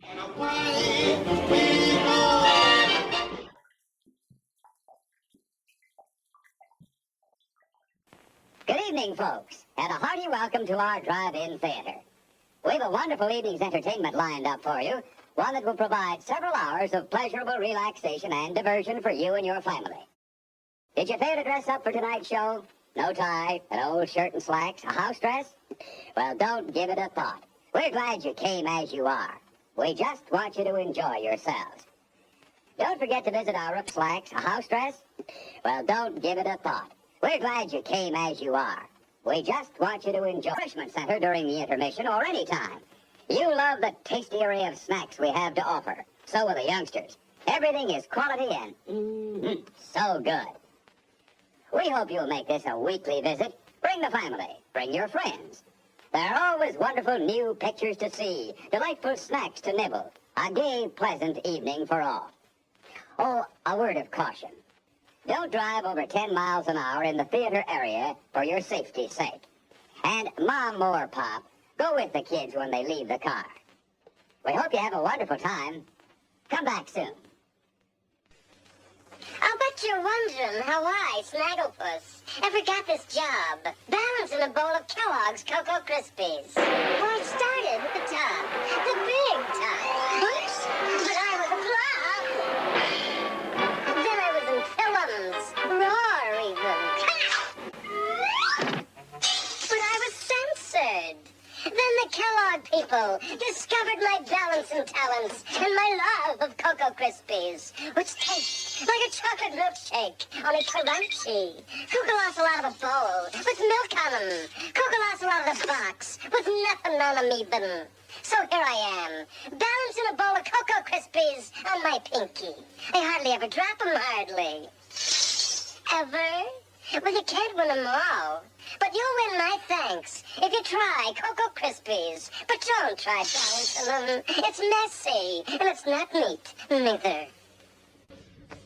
Good evening, folks, and a hearty welcome to our drive-in theater. We have a wonderful evening's entertainment lined up for you, one that will provide several hours of pleasurable relaxation and diversion for you and your family. Did you fail to dress up for tonight's show? No tie, an old shirt and slacks, a house dress? Well, don't give it a thought. We're glad you came as you are. We just want you to enjoy yourselves. Don't forget to visit our slacks, a house dress? Well, don't give it a thought. We're glad you came as you are. We just want you to enjoy the refreshment center during the intermission or any time. You love the tasty array of snacks we have to offer. So will the youngsters. Everything is quality and so good. We hope you'll make this a weekly visit. Bring the family. Bring your friends. There are always wonderful new pictures to see, delightful snacks to nibble. A gay, pleasant evening for all. Oh, a word of caution. Don't drive over 10 miles an hour in the theater area for your safety's sake. And Mom or Pop, go with the kids when they leave the car. We hope you have a wonderful time. Come back soon. I'll bet you're wondering how I, Snagglepuss, ever got this job, balancing a bowl of Kellogg's Cocoa Krispies. Well, it started at the top, the big top. But I was a flop. Then I was in films, roar even. But I was censored. Then the Kellogg people discovered my balancing talents and my love of Cocoa Krispies, which tastes like a chocolate milkshake on a crunchy. Cuckolosal out of a bowl with milk on them. Cuckolosal out of the box with nothing on them even. So here I am, balancing a bowl of Cocoa Krispies on my pinky. I hardly ever drop them, hardly. Ever? Well, you can't win them all. But you'll win my thanks if you try Cocoa Krispies. But don't try balancing them. It's messy, and it's not neat, neither.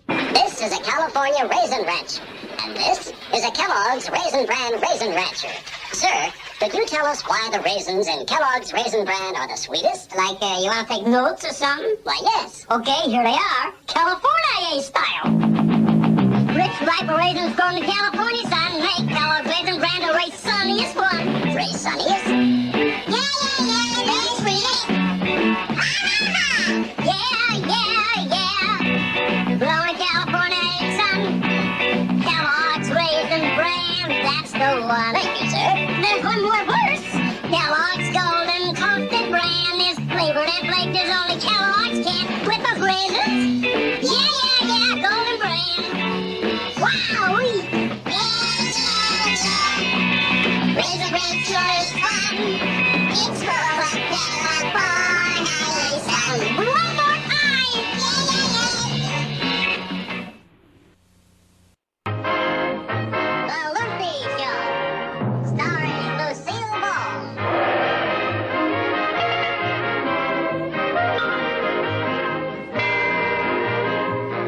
This is a California Raisin Ranch, and this is a Kellogg's Raisin Bran Raisin Rancher. Sir, could you tell us why the raisins in Kellogg's Raisin Bran are the sweetest? Like, you want to take notes or something? Why, yes. Okay, here they are. California style. Rich, ripe raisins grown in California, son. Make Kellogg's Raisin Bran the race sunniest one. Race sunniest? Yeah, very sweet. Yeah. Blowing California, son. Kellogg's Raisin Bran, that's the one. Thank you, sir. There's one more verse. Kellogg's Golden Toasted Bran is flavored and flaked as only Kellogg's can. With those raisins? Yeah, Golden Bran. Wow! Raisin Bran sure is fun. It's full of Kellogg son. One more time! The Lucy Show, starring Lucille Ball.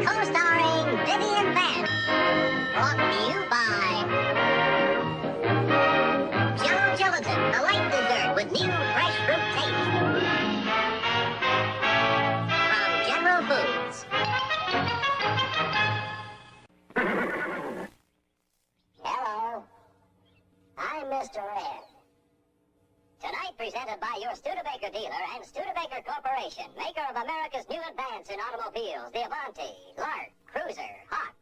Co-starring Vivian Vance. Brought to you by Jello Gelatin, the light dessert with new fresh fruit taste. From General Foods. Hello, I'm Mr. Red. Tonight presented by your Studebaker dealer and Studebaker Corporation, maker of America's new advance in automobiles, the Avanti, Lark, Cruiser, Hawk.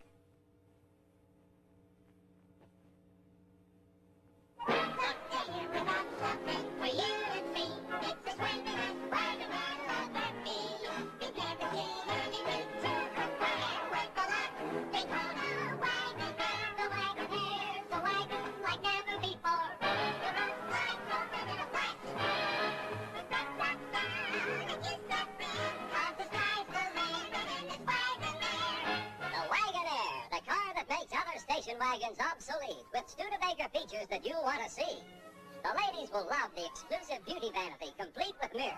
Station wagons obsolete with Studebaker features that you'll want to see. The ladies will love the exclusive beauty vanity complete with mirror.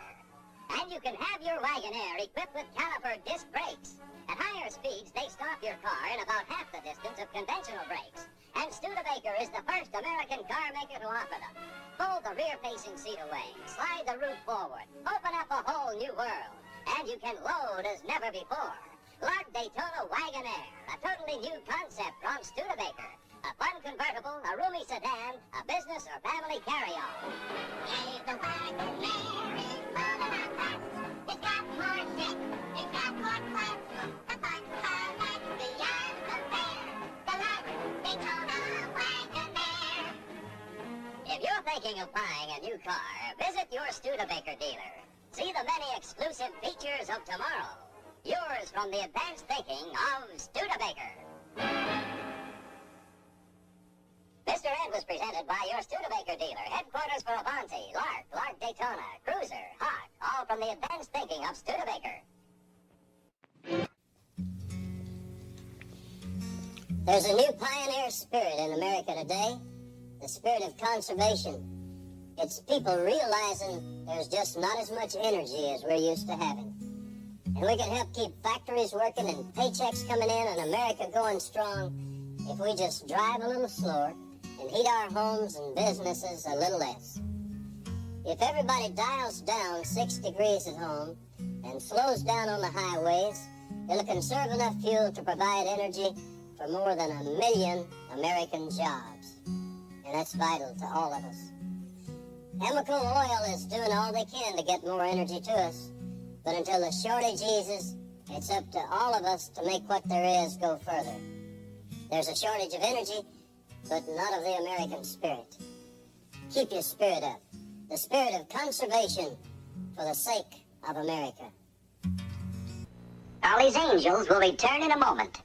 And you can have your Wagonaire equipped with caliper disc brakes. At higher speeds, they stop your car in about half the distance of conventional brakes. And Studebaker is the first American car maker to offer them. Fold the rear-facing seat away, slide the roof forward, open up a whole new world, and you can load as never before. Lark Daytona Wagonaire, a totally new concept from Studebaker. A fun convertible, a roomy sedan, a business or family carry-on. Hey, the Wagonaire is full of fun. It's got more zip, it's got more class. The fun car that's beyond compare. The Lark Daytona Wagonaire. If you're thinking of buying a new car, visit your Studebaker dealer. See the many exclusive features of tomorrow. Yours from the advanced thinking of Studebaker. Mr. Ed was presented by your Studebaker dealer. Headquarters for Avanti, Lark Daytona, Cruiser, Hawk, all from the advanced thinking of Studebaker. There's a new pioneer spirit in America today, the spirit of conservation. It's people realizing there's just not as much energy as we're used to having. And we can help keep factories working and paychecks coming in and America going strong if we just drive a little slower and heat our homes and businesses a little less. If everybody dials down 6 degrees at home and slows down on the highways, it'll conserve enough fuel to provide energy for more than 1 million American jobs. And that's vital to all of us. Chemical oil is doing all they can to get more energy to us. But until the shortage eases, it's up to all of us to make what there is go further. There's a shortage of energy, but not of the American spirit. Keep your spirit up. The spirit of conservation for the sake of America. Ollie's Angels will return in a moment.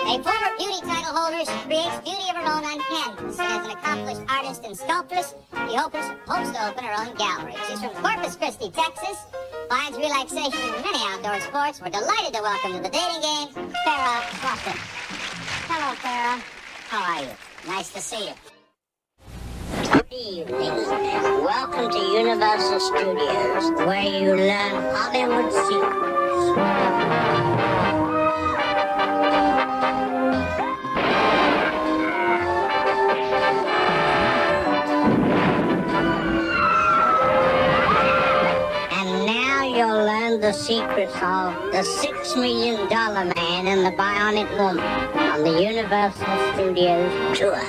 A former beauty title holder, she creates beauty of her own on canvas. As an accomplished artist and sculptress, she hopes to open her own gallery. She's from Corpus Christi, Texas, finds relaxation in many outdoor sports. We're delighted to welcome to the dating game, Farrah Fawcett. Hello, Farrah. How are you? Nice to see you. Good evening. Welcome to Universal Studios, where you learn Hollywood secrets. You'll learn the secrets of the $6 million man and the bionic woman on the Universal Studios tour.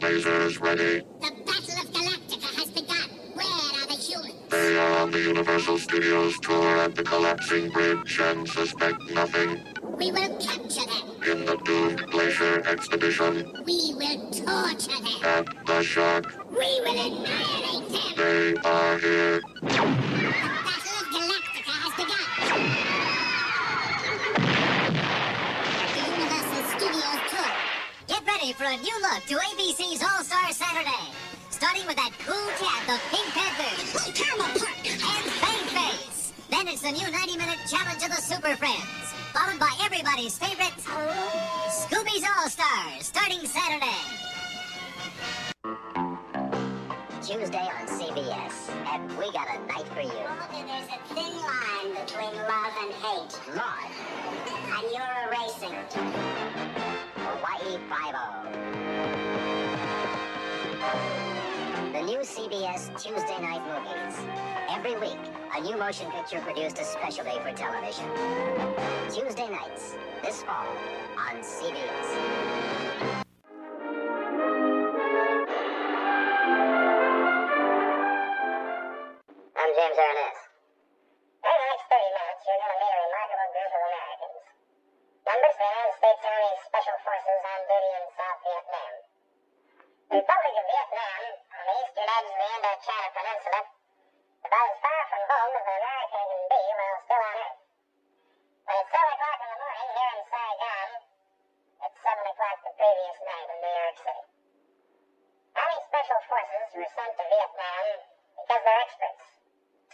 Lasers ready. The Battle of Galactica has begun. Where are the humans? They are on the Universal Studios tour at the collapsing bridge and suspect nothing. We will capture them. In the doomed glacier expedition. We will torture them. At the shock. We will annihilate them. They are here. The Battle of Galactica has begun. The Universal Studios tour. Get ready for a new look to ABC's All-Star Saturday. Starting with that cool cat, the Pink Panther. And Bang Face. Then it's the new 90-minute challenge of the Super Friends. Followed by everybody's favorite, Scooby's All-Stars, starting Saturday. Tuesday on CBS, and we got a night for you. Oh, there's a thin line between love and hate. Lord, And you're erasing it. Hawaii Five-0. The new CBS Tuesday night movies. Every week, a new motion picture produced especially for television. Tuesday nights, this fall, on CBS. I'm James Arness. In the next 30 minutes, you're going to meet a remarkable group of Americans. Members of the United States Army Special Forces on duty in South Vietnam. The Republic of Vietnam, on the eastern edge of the Indochina Peninsula, about as far from home as an American can be while still on Earth. When it's 7 o'clock in the morning here in Saigon, it's 7 o'clock the previous night in New York City. Army Special Forces were sent to Vietnam because they're experts.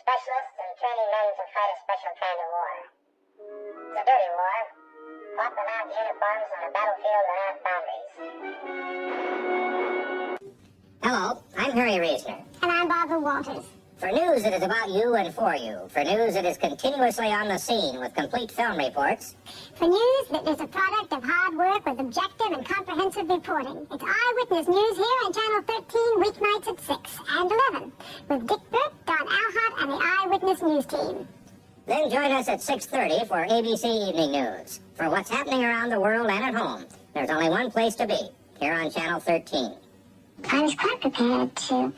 Specialists in training men to fight a special kind of war. It's a dirty war, fought without uniforms on a battlefield without boundaries. Hello, I'm Harry Reisner. I'm Barbara Walters. For news that is about you and for you. For news that is continuously on the scene with complete film reports. For news that is a product of hard work with objective and comprehensive reporting. It's Eyewitness News here on Channel 13, weeknights at 6 and 11, with Dick Burt, Don Alhart, and the Eyewitness News team. Then join us at 6:30 for ABC Evening News. For what's happening around the world and at home, there's only one place to be, here on Channel 13. I was quite prepared to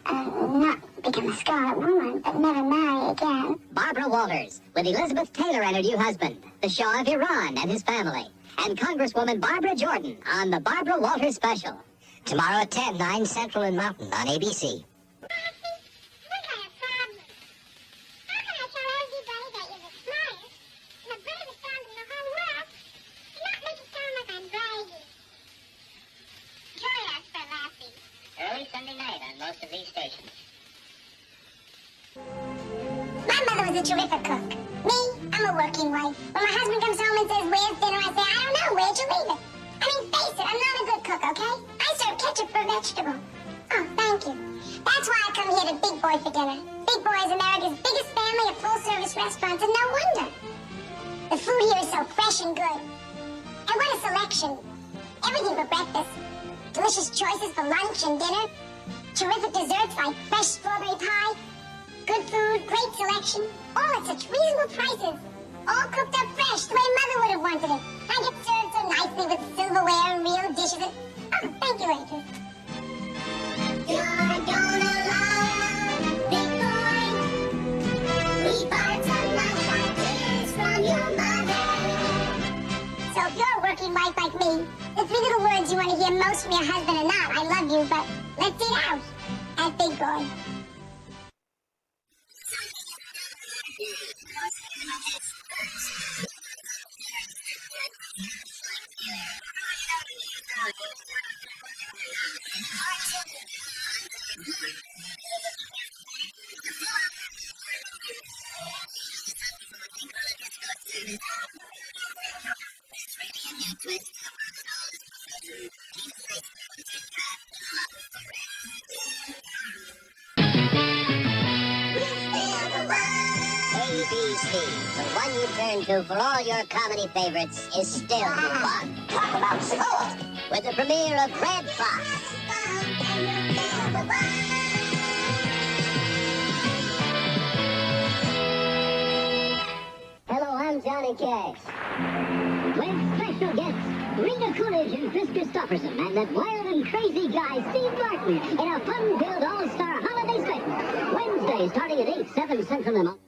not become a Scarlet Woman, but never marry again. Barbara Walters, with Elizabeth Taylor and her new husband, the Shah of Iran and his family, and Congresswoman Barbara Jordan on the Barbara Walters Special. Tomorrow at 10, 9 Central and Mountain on ABC. Early Sunday night on most of these stations. My mother was a terrific cook. Me, I'm a working wife. When my husband comes home and says, "Where's dinner?" I say, "I don't know. Where'd you leave it?" I mean, face it, I'm not a good cook, okay? I serve ketchup for vegetable. Oh, thank you. That's why I come here to Big Boy for dinner. Big Boy is America's biggest family of full-service restaurants, and no wonder. The food here is so fresh and good. And what a selection. Everything for breakfast. Delicious choices for lunch and dinner. Terrific desserts like fresh strawberry pie. Good food, great selection. All at such reasonable prices. All cooked up fresh, the way Mother would have wanted it. And get served so nicely with silverware and real dishes. Oh, thank you, waitress. You're gonna love Big Boy. We borrowed some lunch from your mother. So if you're a working wife like me, the three little words you want to hear most from your husband are not, "I love you," but "let's eat out" at Big Boy. ABC, the one you turn to for all your comedy favorites, is still fun. Talk about sport! With the premiere of Red Fox. Hello, I'm Johnny Cash. With special guests, Rita Coolidge and Chris Christopherson, and that wild and crazy guy, Steve Martin, in a fun-filled all-star holiday special. Wednesday, starting at 8, 7 Central and Mountain.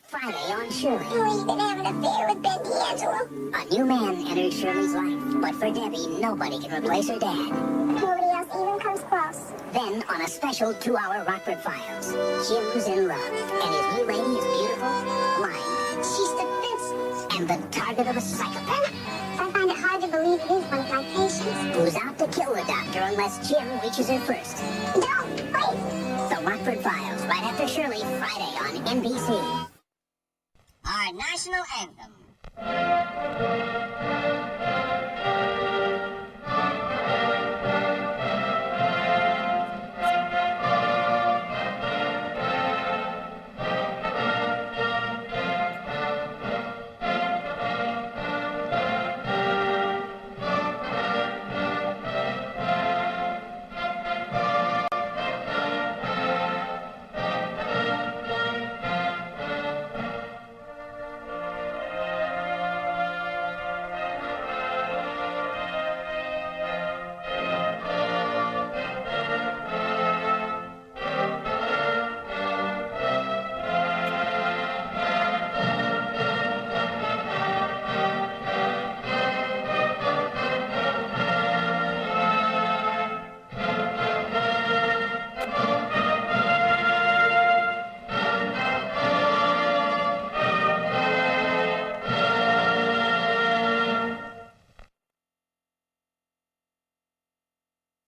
Friday on Shirley. We've been having an affair with Ben D'Angelo. A new man enters Shirley's life, but for Debbie, nobody can replace her dad. Nobody else even comes close. Then, on a special 2-hour Rockford Files, Jim's in love, and his new lady is beautiful, blind, she's defenseless, and the target of a psychopath. I find it hard to believe it is one of my patients. Who's out to kill the doctor unless Jim reaches her first. Don't, wait. The Rockford Files, right after Shirley, Friday on NBC. Our national anthem.